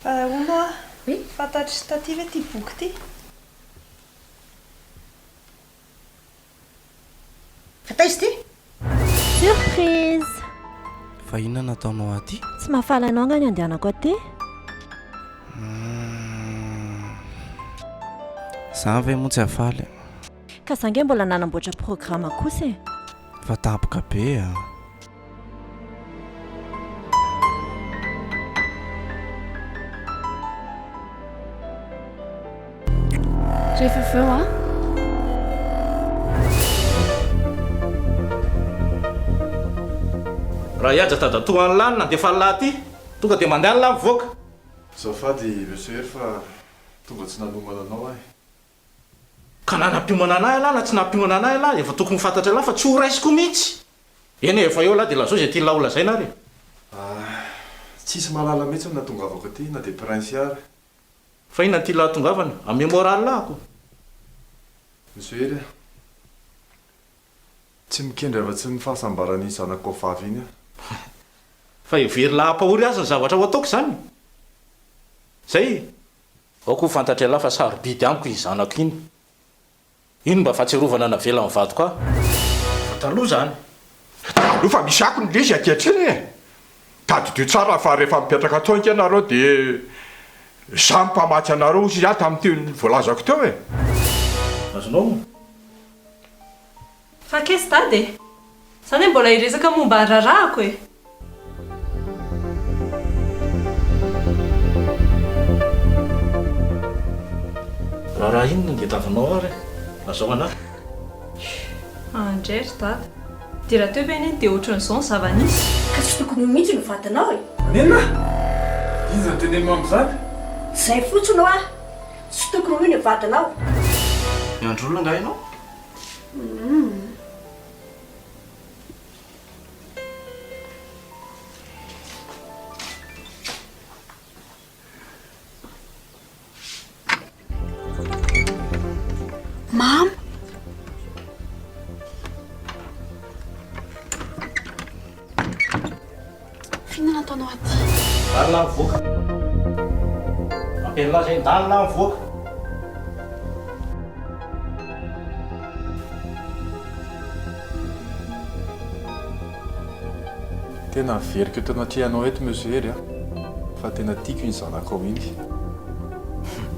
Ona Oui. fantatry taty ve ty boky ty. Fataizy ty? Surprise! Fa inona nataonao aty? Tsy mahafaly anao nga ny andehanako aty? Za ve moa tsy hafaly. Ka za nge mbola nanamboatra programa kosa e. Fa tapoka be a. Rehefa veo a raha iaja tadatoa any lany nandefa ny lahy ty tonga dia mandeha ny lahy mivoaka. Zafady monsieur fa tonga tsy nanomana anao ahy. Ka nanam-piomana anahy lahy na tsy nampimana anahy lahy efa tokony fantatra lahy fa tsy ho raisiko mihitsy. Eny efa eo lahy dia lazao izay tia laola zay na re. Tsisy malala mihitsy na tongavako aty na dia prince ary. Fa inona ty lahy tongavana amin'ny moraly lahako. Monsieur Ery tsy mikendry afa-tsy ny fahasambarany zanako vavy iny a. Fa every lahy ampahory azy ny zavatra ho ataoko zany. Zay aoko ho fantatra lahy fa sarobidy amiko izy zanako iny. Ino mba fahatsiarovana navela amin'ny vadiko aho. Fa taloha zany. Taloha fa misy ako ny lizy ankehitriny e. Tadidio tsara fa rehefa mipetraka tonga ianareo dia samy mpamatsy anareo izy aho tamin'ity voalazako teo e. Azonao Fa kesy tady zany mbola hiresaka momba rarahako e. raha ino no ngetavinao ary azao anahy. Andrery tady dia raha teo ve eny dia ohatran'izao ny zava-nisy. Ka tsy tokony ho mihitsy no vatanao e. Manenina? Izy no tenenao amin'izany? Zay fotsiny ho ah. Tsy tokony ho iny vatanao. Miandro olona nga ianao? Mam, fihinana ataonao aty? Dany lahy mivoaka. Ampeny lahy zay dany lahy mivoaka. Tena veriko eto anatrihanao eto monsieur Ery a. Fa tena tiako iny zanako ao iny.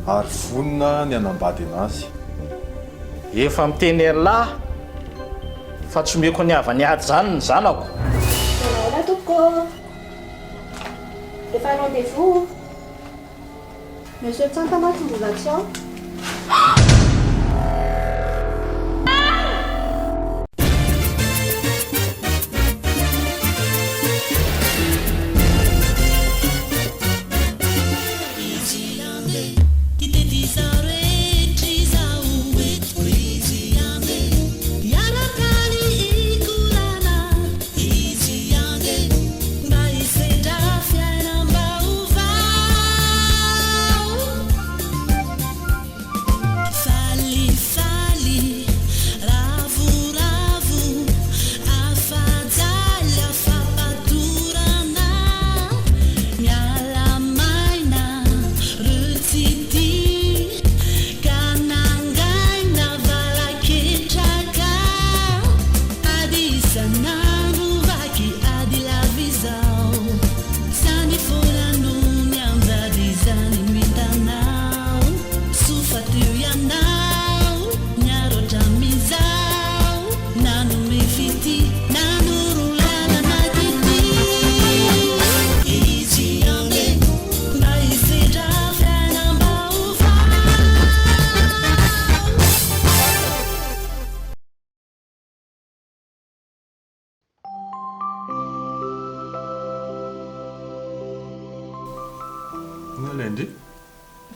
Ary vonina ny anambady anazy. Efa miteny lahy fa tsy omeko ny avany ady zany ny zanako. Hola tompoko. Efa rendez-vous. Monsieur Tsankamatombolatsian.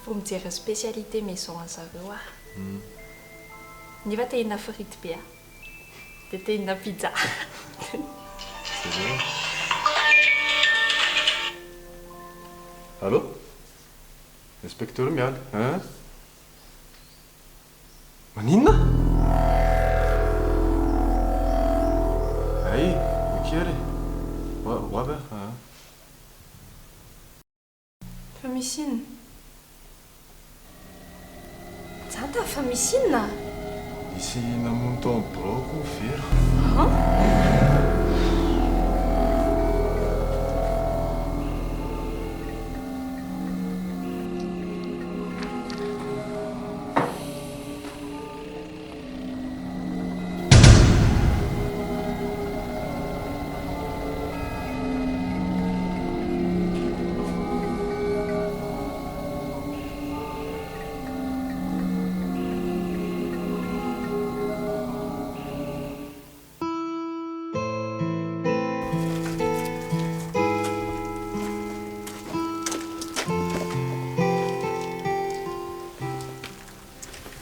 Faut me dire spécialité maison à zareo ah. Nefa te hina frity be ah. Dia te hina pizza. Allô? Inspecteur mialy, hein? Maninona? Ay, kery. Hoavy ah. Fa misy inona? Janta fa misy inona? Misy namono tao amin'ny broko vera.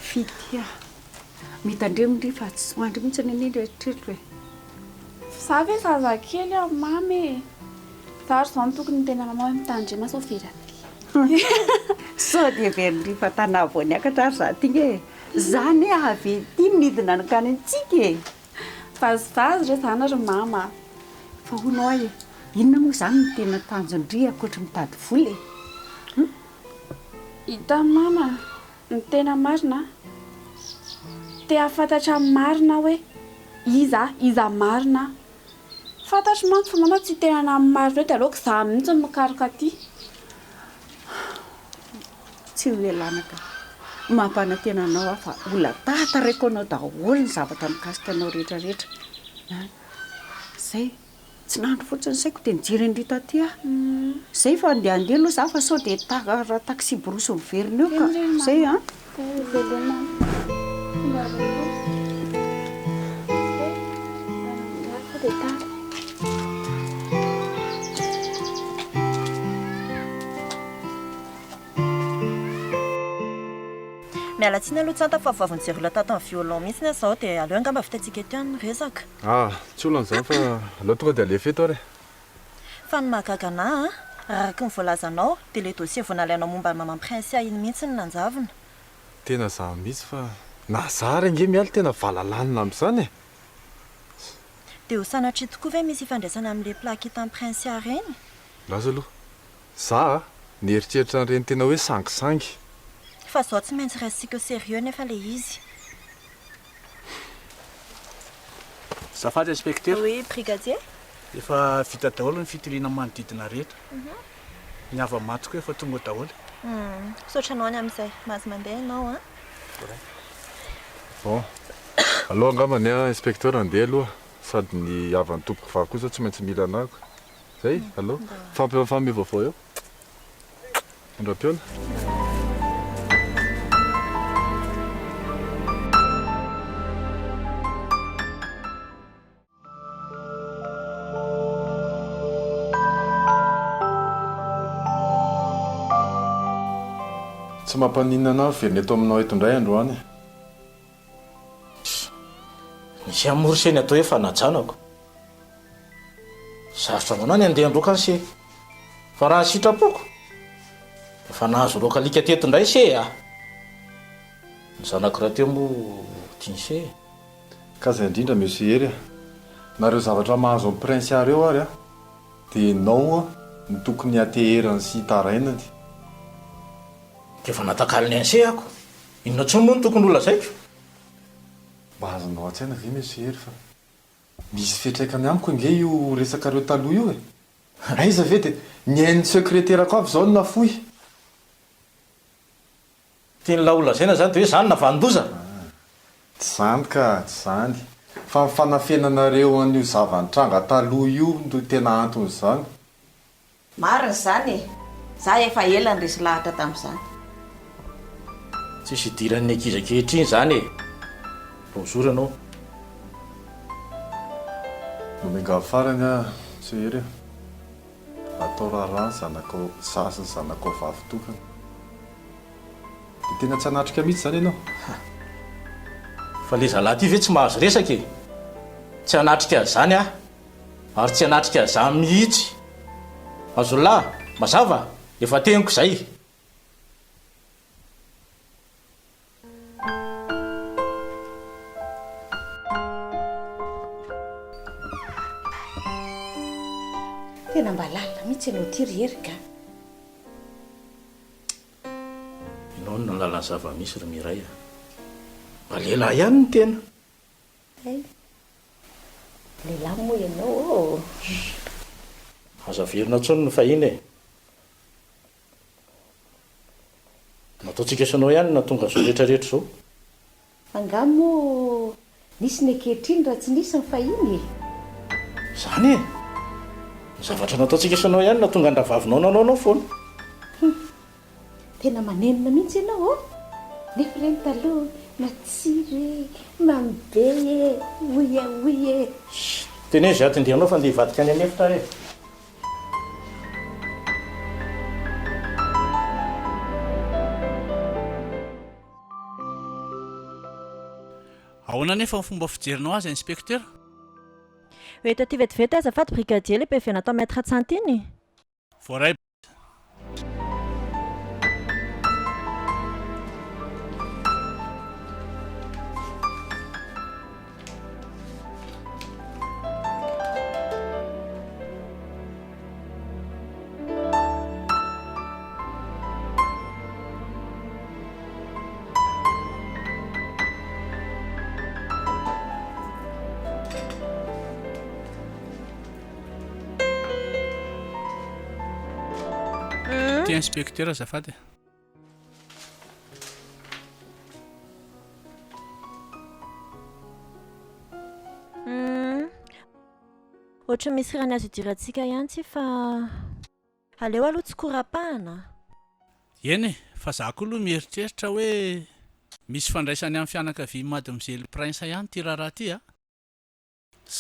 Fitya mitandremindry fa tsy soandry mihitsy ny eritreritro hoe Za ve zazakely aho mamy e. Za ry zao ny tokony tena mamay mitandrema sao vera ty. sao dia verindry fa tana vao niakatra ary za ty e. Zany avy ety midina nokany antsika e. Vazivazy re zany ry mama. Fa honao e, inona moa zany ny tena tanjondry akoatra mitady vola e. Hita mama, ny tena marina. Te afantatra marina hoe iza marina. Fantatro manko fa mama tsy tena namin'ny marina ety aloha za mihitsy ny mikaroka aty. Tsy ho elanaka. Mampanantena anao fa olona tataraiko anao daholo ny zavatra mikasika anao rehetrarehetra. Zay tsy nandro fotsiny saiko dia nijery andrito aty aho. Zay fa andeha aloha za fa sao dia taksi borosy miverina eo ka. Zay a. Miala tsiny aloha tsanta fa vavonjery la tato amin'ny violon mihitsy ny zao dia aleo angamba vitantsika eto ihany resaka. Tsy olon'izany fa aleo tonga dia alefa eto ary. Fa ny mahagaga anahy araka ny voalazanao dia ilay dossier vao nalainao momba ny maman Prince iny mihitsy ny nanjavona. Tena za mihitsy fa na za renge mialy tena valalanina amin'izany e. Dia ho sanatria tokoa ve misy ifandraisana amin'ilay plaque hitan'ny Prince reny? Laza aloha za nieritreritra an'ireny tena hoe sangisangy. Fa zao tsy maintsy raisitsika sérieux nefa ilay izy. Zafady inspecteur. Oui, brigadier. Efa vita daholo ny fitiliana manodidina rehetra. Ny ava-maty koa efa tonga daholo. Misaotra anao any amin'izay mahazo mandeha ianao a. Bon. Aloha angambany inspecteur andeha aloha sady ny avan'ny tompoko vavy kosa tsy maintsy mila anako. Zay, aloha fampifamy vaovao eo. Ondram-piona. Tsy mampanina anao verina eto aminao eto indray androany. Misy amorseny atao hoe fanajanako. Sarotra manao ny andeha androka ny se. Fa raha sitrapoko efa nahazo loka alika teto indray se a. Ny zanako raha teo moa tiany se. Ka zay indrindra monsieur Hery. Nareo zavatra mahazo amin'ny prince areo ary a. Dia nao ny tokony ateherany sy tarainany. Dia efa natakaliny anse ako. Inona tsony moa ny tokony olona zaiko? Mba azonao an-tsaina ve monsieur Hery fa misy fiatraikany amiko nge io resaka reo taloha io e. Aiza ve dia ny hain'ny secrétaire-ko avy zao no nafoy. Tiany laolona zaina zany dia hoe zany navandoza. Tsy zany ka, tsy zany. Fa ny fanafenanareo an'io zavantranga taloha io no tena antony zany. Marina zany e. Za efa ela ny resy lahatra tamin'izany. Tsisy idiran'ny ankizakehitriny zany e. Bonjour anao. Nomengavo farany a monsieur Hery. Atao raharaha zanako sasy zanako vavy tokana. Dia tena tsy hanatrika mihitsy zany ianao. Fa le zalahy ty ve tsy mahazo resaka e. Tsy hanatrika zany a. Ary tsy hanatrika za mihitsy. Azolahy, mazava, efa teniko zay. Tena mba lalina mihitsy ianao ty ry Hery ka. raha zava-misy ry miray a mba lehilahy ihany ny tena lehilahy moa ianao aza verina ntsony ny fahiny e nataontsika sanao ihany na tonga zao rehetrarehetra zao angamo nisy ny ankehitriny raha tsy nisy ny fahiny zany e ny zavatra nataontsika sanao ihany na tonga andravavinao nanaonao foana tena manenina mihitsy ianao nefa reny taloha matsiry mamibe e oy e tena izy atindrianao fa ndeha hivadika any anefitra e ahoana nefa ny fomba fijerinao azy inspecteur eto aty vetivety azafady brigadier le PV natao maître Tsantiny voaray ty inspecteur azafady ohatra misy raha ny azo idirantsika ihany tsy fa aleo aloha tsy korapahana eny e fa za koa aloha mieritreritra hoe misy fandraisany amin'ny fianakavia Mademoiselle Prince ihany ty raharaha ty a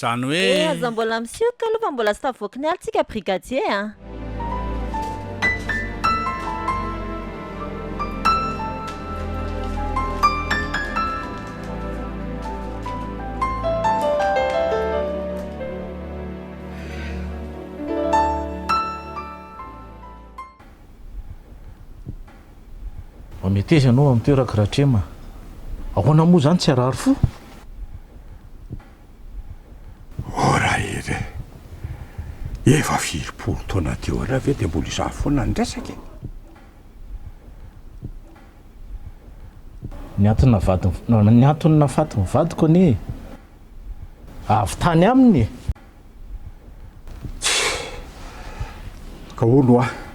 zany hoe aza mbola misioka aloha fa mbola sy tavoaky ny alitsika brigadier a mety izy ianao amin'ny toeraka rahatrema ahoana moa zany tsy arary fo ora ere efa firim-polo taona teo raha ve dia mbola izaho foana ny resaka ny antony nafaty ny vadiko anie avy tany aminy ka olo a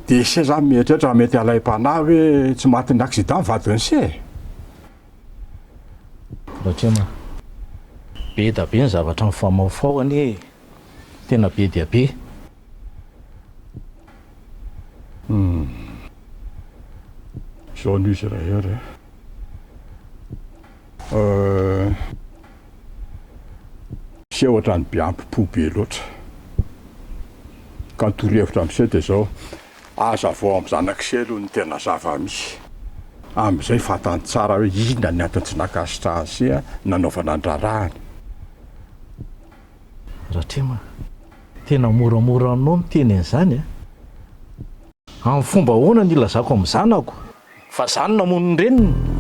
dia se za mieritreritra mety alay-panahy hoe tsy maty ny accident vadiny se rahatrema be da be ny zavatra mifamaofaoany tena be dia be zao nisy raha hery se ohatra ny be ampy-po be loatra ka nitorohevitra amin'izay dia zao aza vao amin'ny zanak'isay aloha ny tena zava-misy amin'izay fatany tsara hoe inona ny antony tsy nakasitra azy a nanaovana andrarahany rahatrema tena moramora anao miteny an'izany a amin'ny fomba ahoana ny ilazako amin'ny zanako fa zany namono ny reniny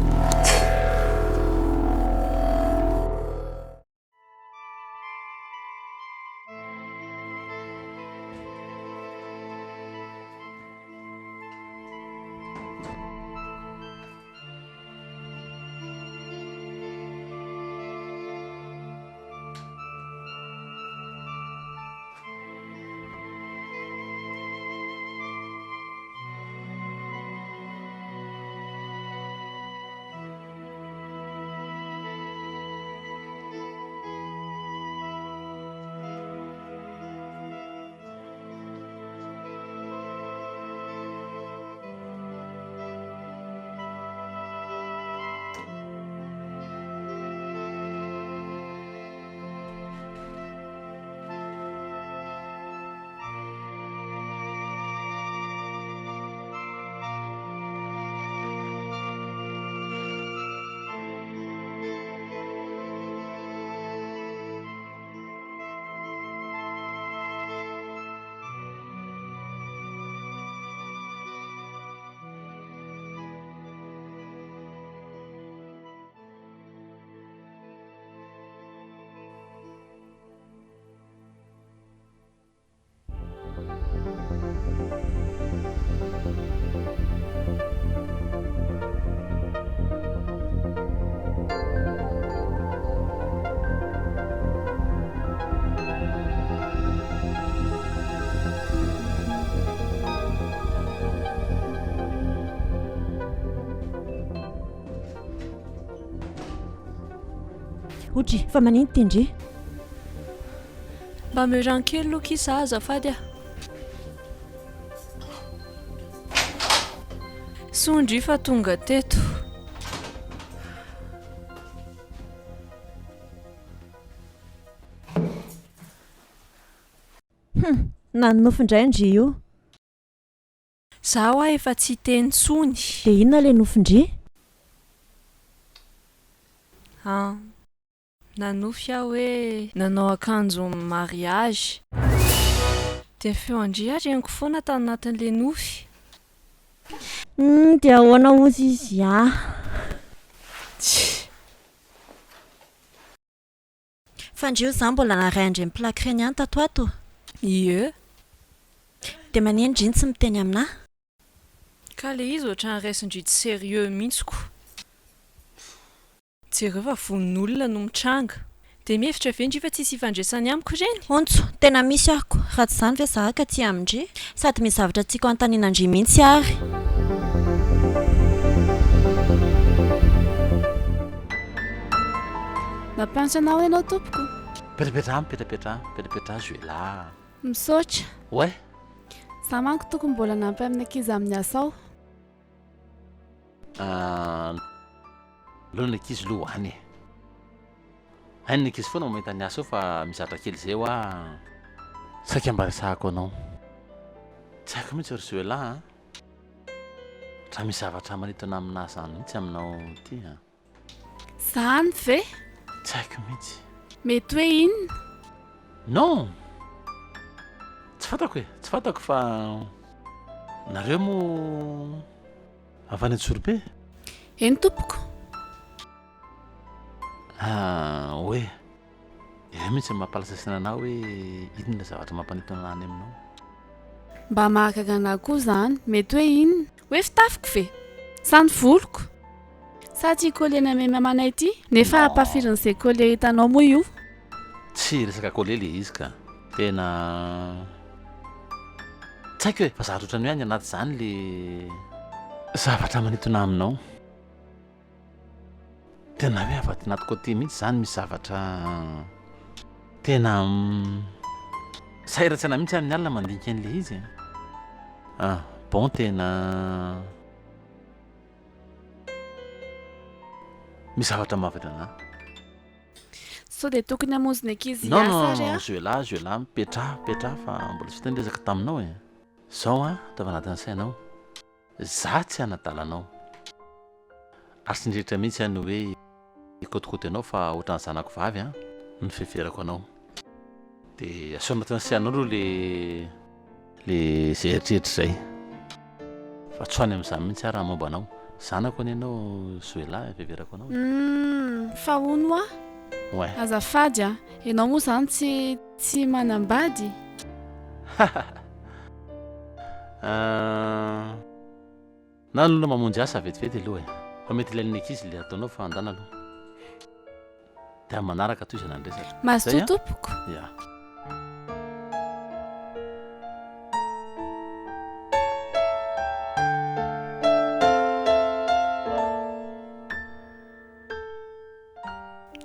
Odry, fa manino tindry? Mba meran-kely loka izy azafady a. Sondry fa tonga teto. Nanonofindray ndry io. Zaho efa tsy teny tsony. Dia inona ilay nofindry? Nanofy aho hoe nanao akanjo mariage. Dia feo andria reniko foana tanatin'ilay nofy. Dia ahoana ozy izy Fandrio za mbola naray andreny plaky reny any tato ato. Ie. Dia maneno ndry tsy miteny aminahy? Ka le izy ohatran'ny raisin-dridy sérieux mihitsiko. Jereo fa vonin'olona no mitranga. Dia mihevitra ve ndry fa tsisy ifandraisany amiko ireny? Ontso, tena misy ahoko. Raha tsy izany ve za ka ty amindry? Sady misy zavatra tiako antaninandry mihitsy ary. Nampianatra anao ianao tompoko? Petrapetra Joela. Misaotra. Ouais. Za manko tokony mbola nampy amin'ny ankizy amin'ny asao. Lona ankizy lo hoany e. Hainy ankizy foana mahita ny asa ao fa mizatra kely zay hoa saika ambarisahako anao. Tsy haiko mihitsy ry Joela raha misy zavatra manitona amina zany mihitsy aminao ty Zany ve? Tsy haiko mihitsy. Mety hoe inona? Non. Tsy fantako fa nareo mo avy any Antsorybe? Eny tompoko. Hoe ireo mihitsy mampalasasina anao hoe inona zavatra mampanitona any aminao. Mba mahagaga anahy koa zany. Mety hoe inona? Hoe fitafiko ve? Sa ny voloko? Sa ty collier namay mamanay ty? Nefa ampafirin'izay collier hitanao moa io? Tsy resaka collier le izy ka. Tena tsy haiko hoe fa za rotrany hoe any anaty zany le zavatra manitona aminao. Tena hoe afaty anaty côté mihitsy zany misy zavatra tena sahiratsana mihitsy amin'ny alina mandinika an'le izy. Bon tena misy zavatra mavatra anahy. Sao dia tokony hamonjy ny ankizy Non asa ry Joela petra fa mbola tsy teny resaka taminao e. Zao tava anatin'ny sainao za tsy anadalanao ary tsy indritra mihitsy any hoe ikotikoti anao fa ohatran'ny zanako vavy ny fiheverako anao. Dia asao anatin'ny sainao aloha le zay eritreritry zay fa tsy ho any amin'izany mihitsy raha momba anao. Zanako any ianao Joela fiheverako anao. Fa hono Ouais. Azafady ianao moa zany tsy manambady. Na lona mamonjy asa vetivety aloha fa mety ilain'ny ankizy le ataonao fa andana aloha. Dia manaraka toy izy nandresaka. Mazotoa tompoko. Ya.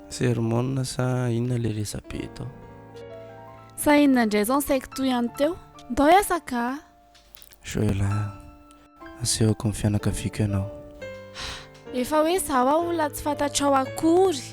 Sermona sa inona le resabe tao? Sa inona indray zao saiko toy ihany teo? Ndao iasa ka? Joela, asehoko ny fianakaviako ianao. Efa hoe zaho olona tsy fantatrao akory.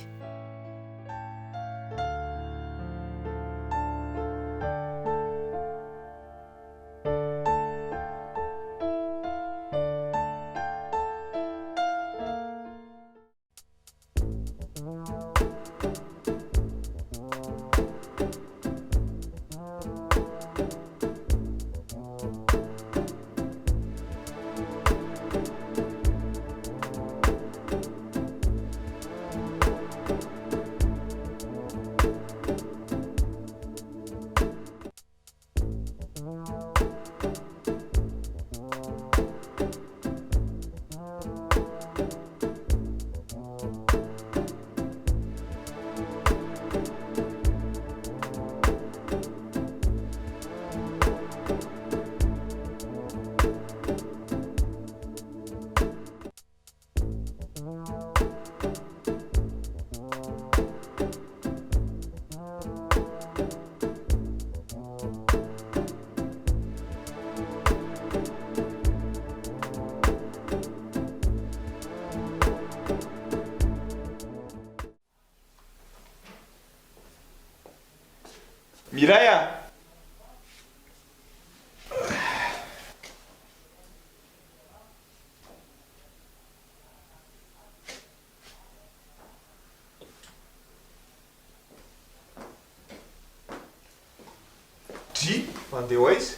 Dri, mandeha ho aiza?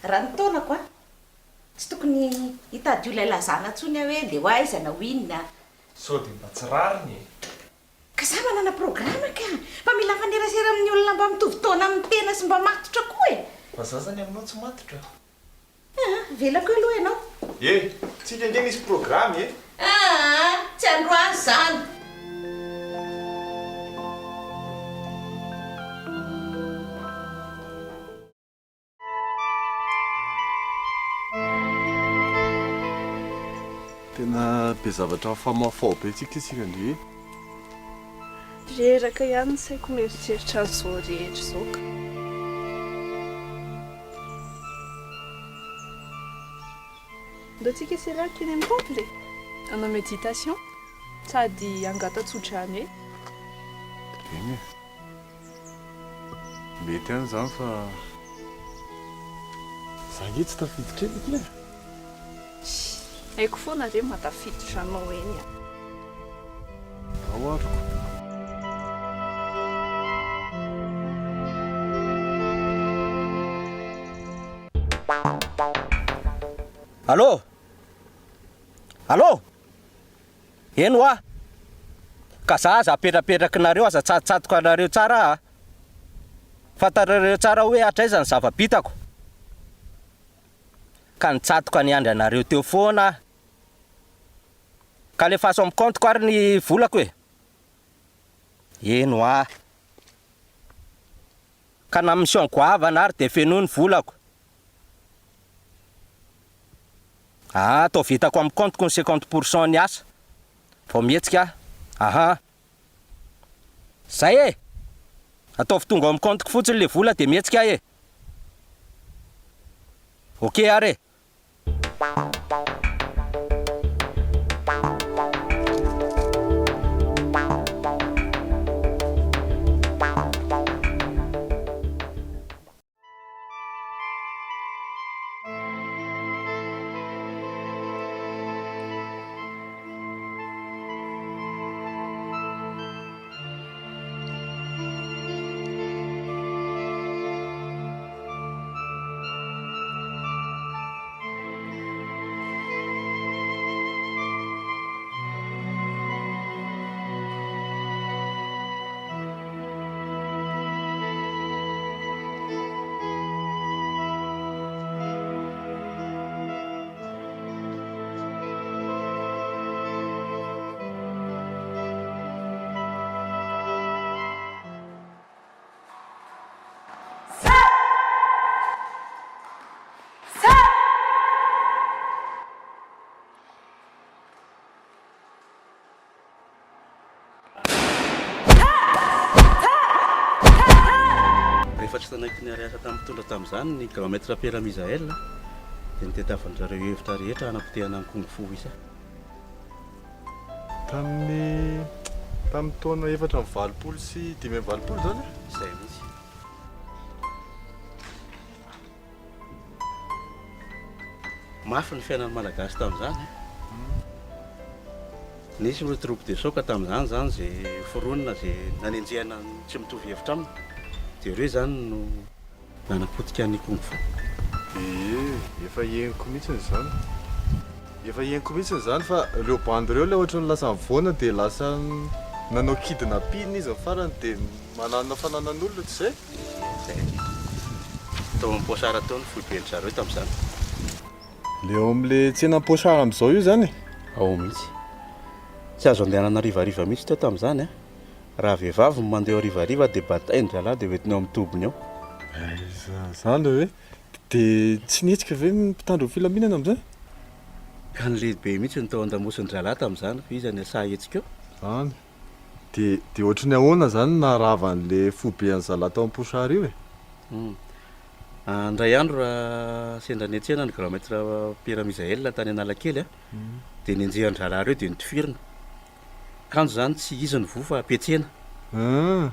Raha ny taonako a tsy tokony hitady olona lazana ntsony hoe ndeha ho aiza na ho inona. Sao dia mba tsy rariny e. Ka za manana programa ka fa mila fanerasera amin'ny olona mba mitovy taona amin'ny tena sy mba matotra koa e. Fa za zany aminao tsy matotra. Velako aloha ianao. Tsika nge misy programy e. Tsy androany zany. Tena be zavatra famafao be tsika ndre. Reraka ihany tsy haiko mieritreritra an'izao rehetra izao ka. Ndao tsika iselaka eny amin'ny temple hanao méditation sady angatatsodrany e. Eny e. Mety ihany zany fa za nge tsy tafiditra eny e. Haiko foana re matafiditra anao eny a. Aoariko. Allô? Allô? Eno a? Ka za aza apetrapetraky nareo aza tsatotsatoka anareo tsara a. Fantarareo tsara hoe hatraiza ny zava-bitako. Ka nitsatoka ny andry anareo teo foana. Ka le faso amin'ny compte ko ary ny volako e. Eno a? Ka na mission goavana ary dia fenoy ny volako. Atao vitako amin'ny compte ko ny 50% ny asa. Vao mihetsika. Zay e. Ataovy tonga amin'ny compte ko fotsiny le vola dia mihetsika e. Ok are. Rehefa tsy tanaiky ny ariasa tamin'ny mpitondra tamin'izany ny grand-maître Pera Misael dia nitetavan'zareo hevitra rehetra hanapotehana ny kung-fu isa. Tamin'ny taona 420 sy 520 zany? Izay mihitsy. Mafy ny fiainan'ny malagasy tamin'izany. Nisy ireo troupe de soka tamin'izany zany zay foronina zay nanenjehana tsy mitovy hevitra aminy. Dia ireo zany no nanapotika ny kung-fu. Efa henoko mihitsiny zany. Efa henoko mihitsiny zany fa ireo bandy ireo le ohatra ny lasa mivoana dia lasa nanao kidnapping izy ny farany dia manana fananan'olona tsy zay? Zay. Tao am-poasara tao ny foiben'ny zareo tamin'izany. Le ao amin'le tsena am-poasara amin'izao io zany? Ao mihitsy. Tsy azo andehanana rivariva mihitsy tao tamin'izany a. Raha vehivavy mandeha rivariva dia batain-dralahy dia hoentina ao amin'ny tobiny ao. Zany hoe dia tsy nihetsika ve mpitandro ny filaminana amin'izay? Ka ny lehibe mihitsy ny tao an-damosiny dralahy tamin'izany fa izy any asa hetsika eo. Zany. Dia ohatry ny ahoana zany naharavan'le foiben'ny zalahy tao am-poasara io e? Andray andro raha sendra niantsena ny grand-maître Pera Misael tany Analakely a dia nenjehan-dralahy ireo dia nitifirina. Kanjo zany tsy izy ny voa fa apetsena.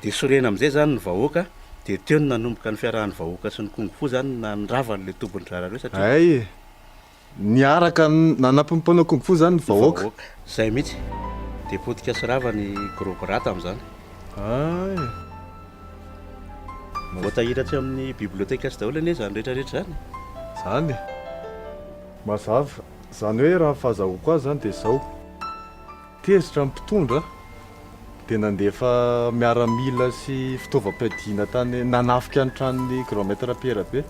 Dia sorena amin'izay zany ny vahoaka dia teo ny nanomboka ny fiarahan'ny vahoaka sy ny kung-fu zany nanravany le tombony dralahy ireo satria ay niaraka nanampy ny mpanao kung-fu zany ny vahoaka. Zay mihitsy. Dia potika sy rava ny gros bras tamin'izany. ay voatahiratsy amin'ny biblioteka sy daholo anie zany rehetrarehetra zany zany mazava zany hoe raha fahazahoako azy zany dia zao tezitra ny mpitondra dia nandefa miaramila sy fitaovam-piadiana tany nanafika ny tranony kilomètre perabe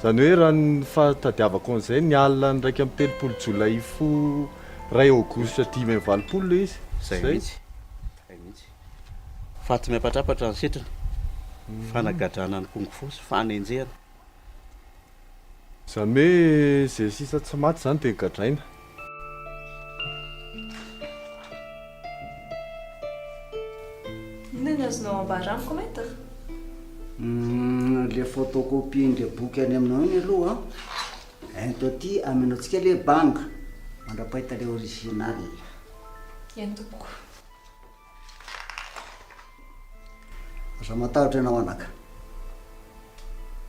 zany hoe raha ny fahatadiavako an'izay ny alina ny raika amin'ny telopolo jolay fo ray aogositra 10 le izy zay mihitsy faty miapatrapatra ny setrana fanagadrana ny kongo fosy fanenjehana zany hoe zay sisa tsy maty zany dia gadraina inona azonao ambaramiko maître le photocopie ndre boky any aminao iny aloha ento aty amenaontsika le banga mandrapahita le original entoko asa matahotra ianao anaka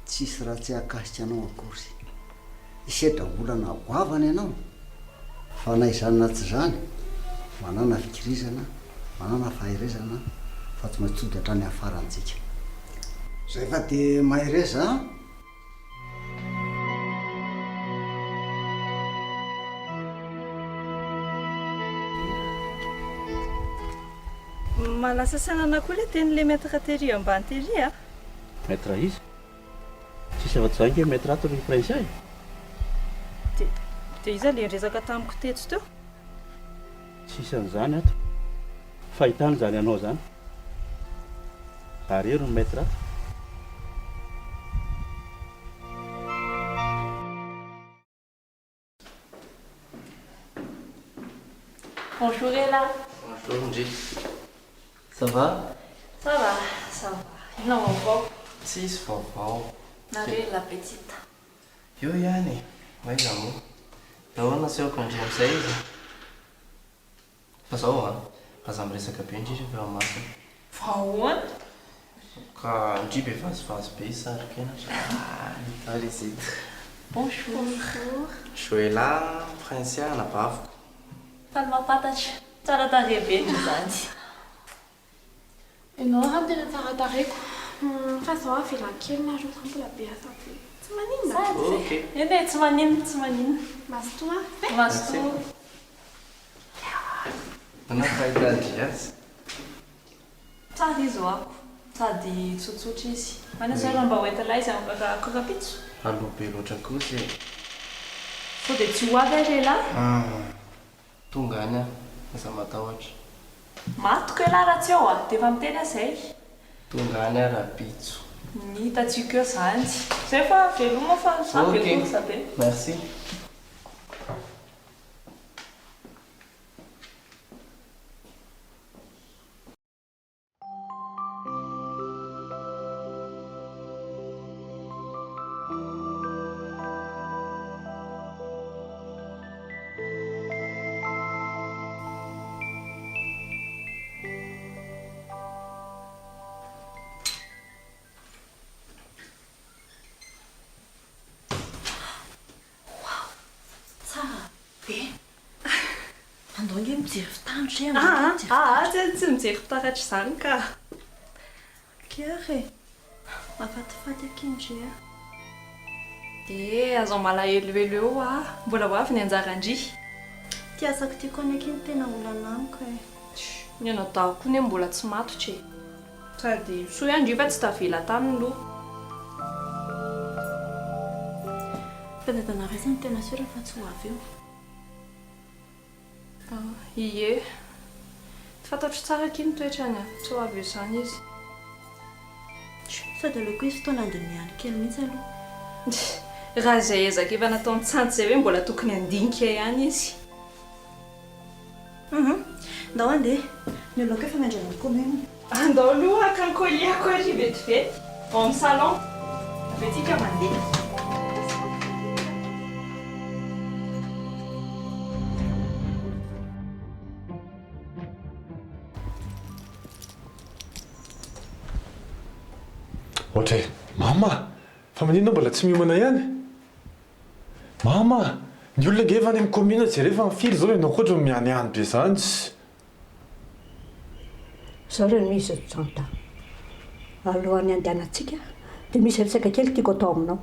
tsisy raha tsy akasika anao akory isedra olana goavana ianao fa na izanona tsy zany manana fikirizana manana faherezana fa tsy maintsy tsody hatrany afarantsika zay fa dia mahereza malasa sanana koa le teny'le maître tery ambany tery a maître izy tsisy afa-tsy zany ke maître ato ry prince ay dia iza le nresaka tamiko tetso teo tsisy an'izany ato fahitany zany anao zany ary ero ny maître ato Bonjour Ella. Bonjour Ndji. Ça va? Ça va, ça va. Inona vaovao? Tsisy vaovao. Nareo la petite. Io ihany. Maiza moa. Dahoana asehoko Ndji amin'izay izy. Fa zao aza miresaka be Ndji rehefa eo masina. Fa ahoana? Ka Ndji be vazivazy be sary kenatra. Allez-y. Bonjour. Joëla, Prince anabaviko. Faly mampatatra. Tsara tarehy be Ndji zany. Ianao raha tena tsara tareko. Fa zao avelakely nareo ka mbola be asa be. Tsy maninona. Ok. Eny tsy maninona, tsy maninona. Mazotoa? Mazotoa. Manao fahita Ndji azy. Tsara izy hoako. Sady tsotsotra izy. Manasa raha mba hoentalay izy amin'ny kokapitso. Aloha be loatra kosa e. Sao dia tsy ho avy ary Ela? Tonga any aho, aza matahotra. Matoko Ela raha tsy ao a, dia efa miteny azay. Tonga any aho raha pitso. Ny hitantsika eo zany. Zay fa veloma fa sampy kosa be. Merci. Andao nge mijery fitaratra Tsy mijery fitaratra izany ka. Kere mafatifaty akindry a. Dia azao malahelohelo eo a. Mbola ho avy ny anjara Ndji. Ty asako ty kony akiny tena olana amiko e. Ny anao daholo koa ne mbola tsy matotra e. Sady soa ihany Ndji fa tsy tavela tany loha. Fa dadanareo zany tena sura fa tsy ho avy eo. Ie. Tsy fantatro tsara kiny toetrany a. Tsy ho avy eo izany izy. Sady aleo koa izy fotoana andiniany kely mihitsy aloha. Raha izay ezaka efa nataony tsanty izay hoe mbola tokony handinika ihany izy. Ndao andeha. Ny olo koa efa miandrana ny commune. Andao aloha haka ny collier ary vetivety. Ao amin'ny salon. Avetika mandeha. ohatra hoe mama fa maninona mbola tsy miomana ihany mama ny olona nge efa any amin'ny commune jerefa mifiry zao ianao koatra mianiany be zany zao reny misy janta alohan'ny andehanantsika dia misy resaka kely tiako atao aminao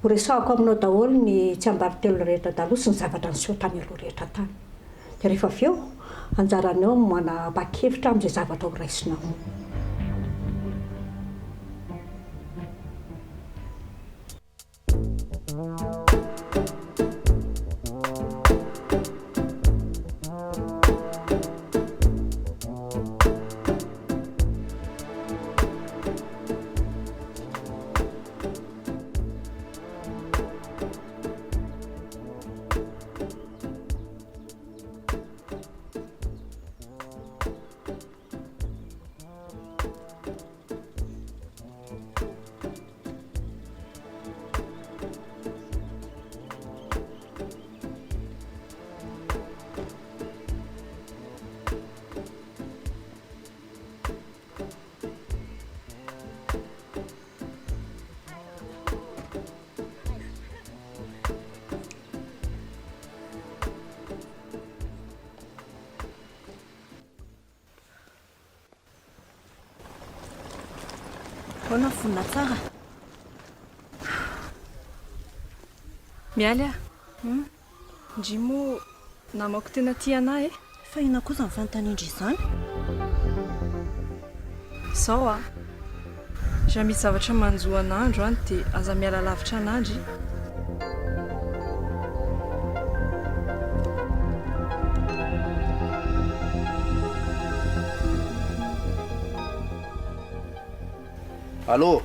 horesahako aminao daholo ny tsy ambaritelo rehetra daloha sy ny zavatra niseho tany aloha rehetra tany dia rehefa avy eo anjaranao manapa-kevitra amin'izay zavatra ho raisinao. Hoana vonina tsara. Mialy a ndrimo namako tena tia anahy fa ina kosa ny fanontaniandry izany. Sao a raha misy zavatra manjo an'andro any dia aza miala lavitra an'andry. Allô?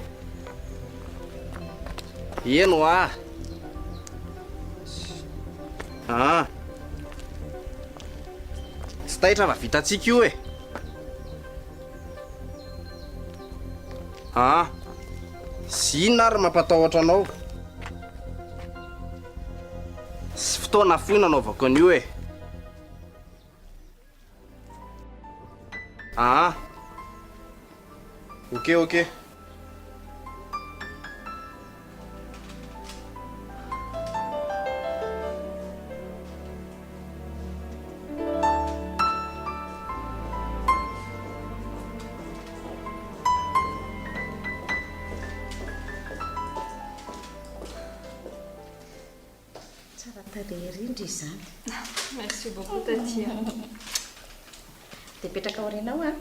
Eno a? Tsy taitra va vitantsika io e? Sy inona ary mampatahotra anao? Sy fotoana fohy nanaovako an'io e? Ok. Rindry izany. Merci beaucoup Tatia. Dia petraka aorianao a.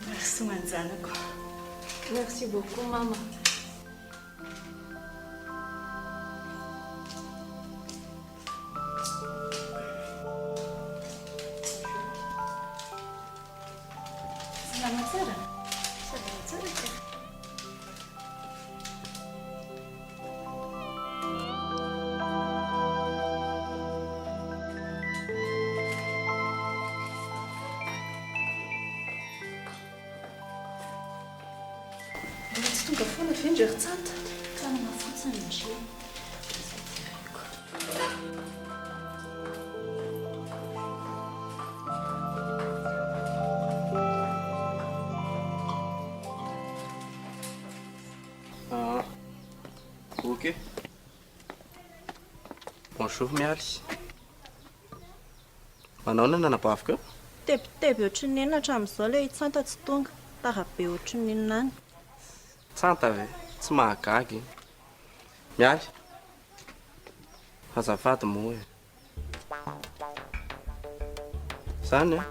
Merci manjanako. Merci beaucoup maman. Tsy tonga foana ve ndry ritsanta? Tanana fotsiny indray. Ok. Bonjour Mialy. Manao na nanapavaka? Tebiteby ohatry ny inona hatramin'izao ilay tsanta tsy tonga. Tarabe ohatry ny inona any. Tsanta ve? Tsy mahagagy. Mialy. Azafady moa e. Zany a?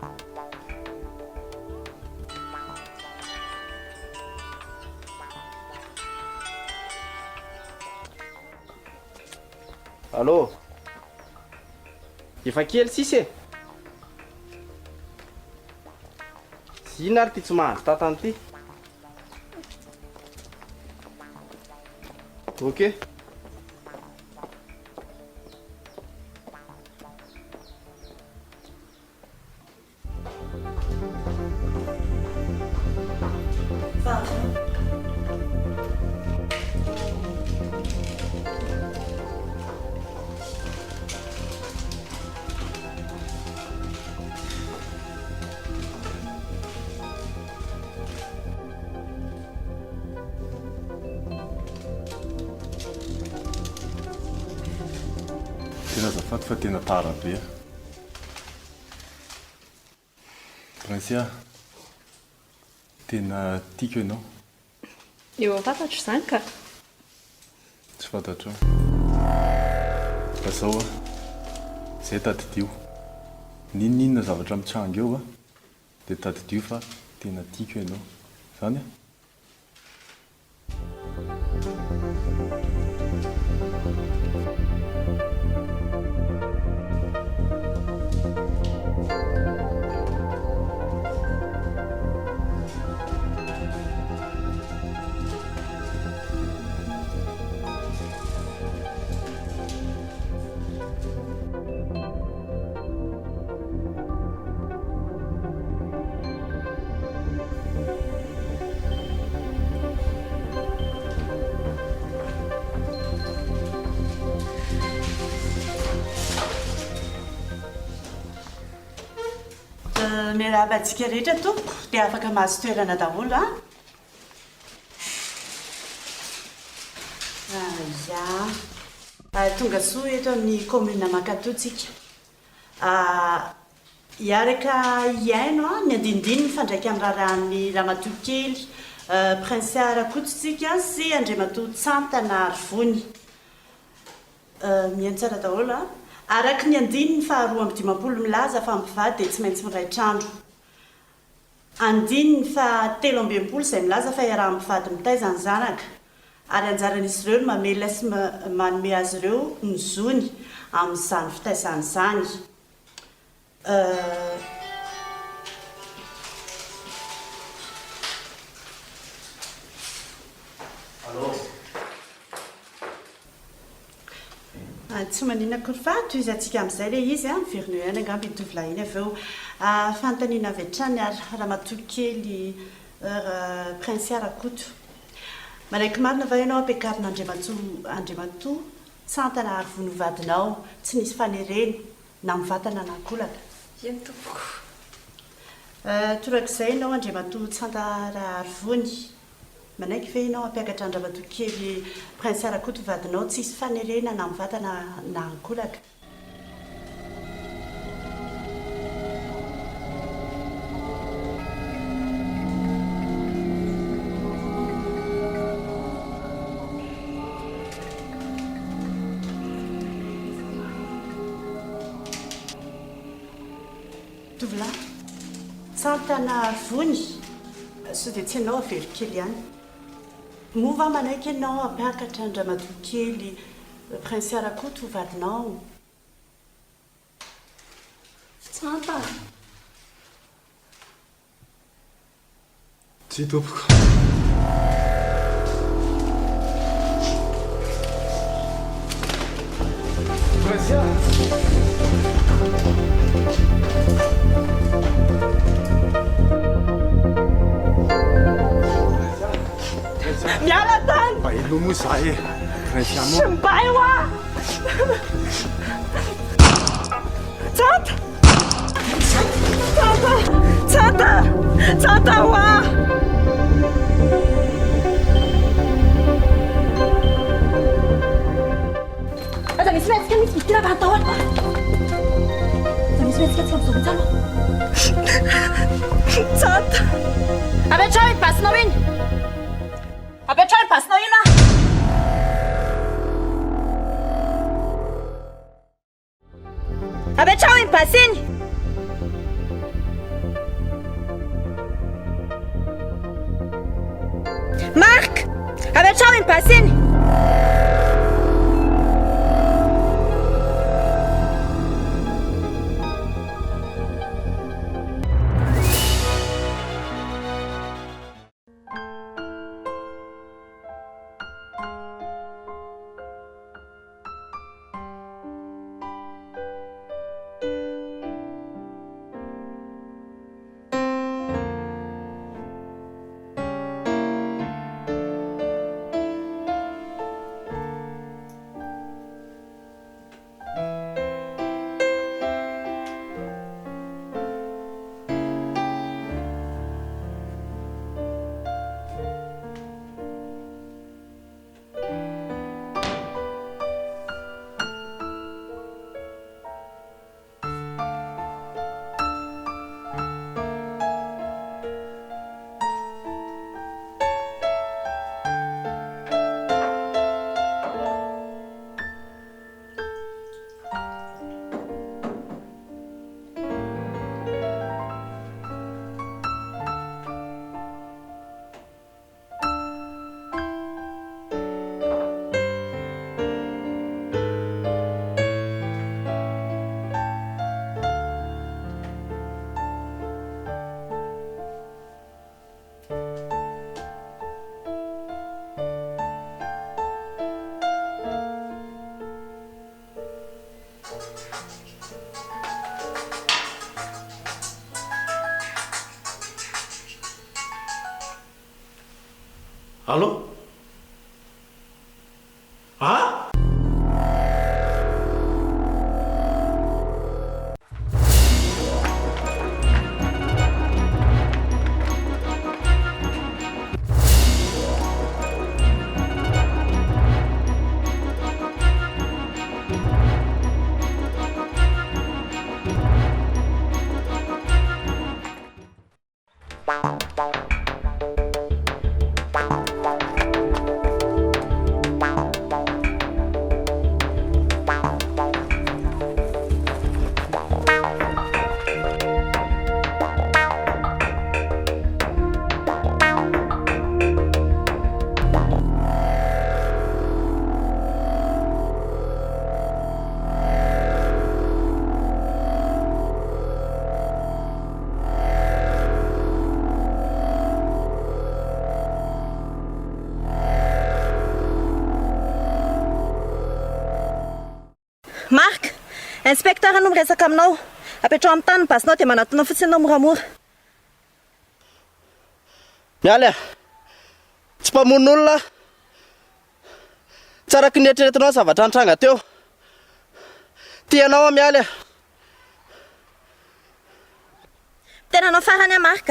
Allô? Efa kely sisy e? Sy ina ary ty tsy mahandro tatany ty? Ok. Azafaty fa tena tara be. Prince, tena tiako ianao. Eo fantatro izany ka. Tsy fantatro. Fa zao a, izay tadidio. Ninninona zavatra mitsanga eo a, dia tadidio fa tena tiako ianao. Zany a? Miarabantsika rehetra tompoko dia afaka mahazo toerana daholo a. Tonga soa eto amin'ny commune Makatoatsika. Hiaraka hiaino a ny andinindiny ny fandraika amin'ny raharahan'ny Ramatokely, Prince Rakototsika sy Andriamatoa Tsantana Arivony. Mihaino tsara daholo a. Araka ny andiny ny faharoa amby 50 milaza fa ampivady dia tsy maintsy miray trano. Andiny ny fahatelo amby 20 izay milaza fa iaraha-mivady mitaiza ny zanaka. Ary anjaran'izy ireo no mamela sy manome azy ireo ny zony amin'izany fitaizana izany. Tsy manina akory fa toy izantsika amin'izay ilay izy a miverina eo ihany angamba itovolainy avy eo. Fanontaniana avy hatrany ary Ramatokely Prince Rakoto. Manaiky marina va ianao ampiakarina Andriamatoa Tsantana Arivony vadinao tsy nisy fanerena na mivatana na kolaka. Eny tompoko. Torak'izay ianao Andriamatoa Tsantana Arivony. Manaiky ve ianao ampiakatra Andriamatokely Prince Rakoto vadinao tsy hisy fanerena na mivatana na kolaka. Tovolahy, Tsantana Arivony, sao dia tsy ianao averokely ihany. Mova manaiky ianao ampiakatra Andriamatokely Prince Rakoto vadinao. Tsantana. Tsy tompoko. Miala tany! Bailo moa izaho e. Prince moa. Sy mibay ho aho! Tsanta! Tsanta! Tsanta! Tsanta ho aho! Aza misy metsika misy vitira vantahoana. Aza misy metsika tsy amin'izao mihitsy aloha. Tsanta! Apetrao iny basinao iny. Apetrao iny basinao iny a. Apetrao iny basy iny. Mark! Apetrao iny basy iny. Allô? Ah? Mark, inspecteur no miresaka aminao. Apetrao amin'ny tany ny basinao dia manatona fotsiny anao moramora. Mialy, tsy mpamon'olona. Tsara ky nieritreretinao zavatra antranga teo. Tianao mialy. Tena anao farany Mark.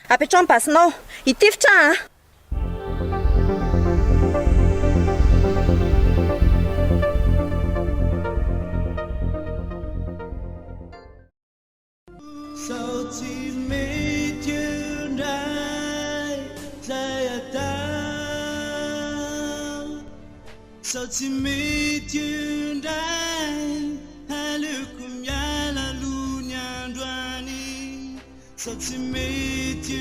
Apetrao amin'ny basinao. Itifitra Sao tsy mety indray aleoko miala aloha ny androany. Sao tsy mety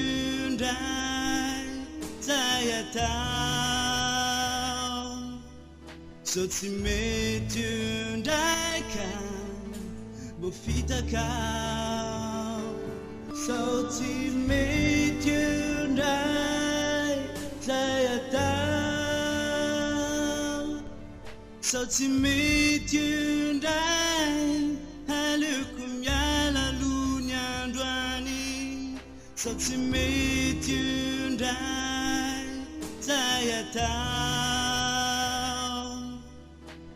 indray zay atao. Sao tsy mety indray ka mbo fitakao. Sao tsy mety indray zay atao. Sao tsy mety indray aleoko miala aloha ny androany. Sao tsy mety indray zay atao.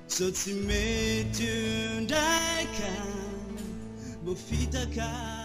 Sao tsy mety indray ka mbo fitakao.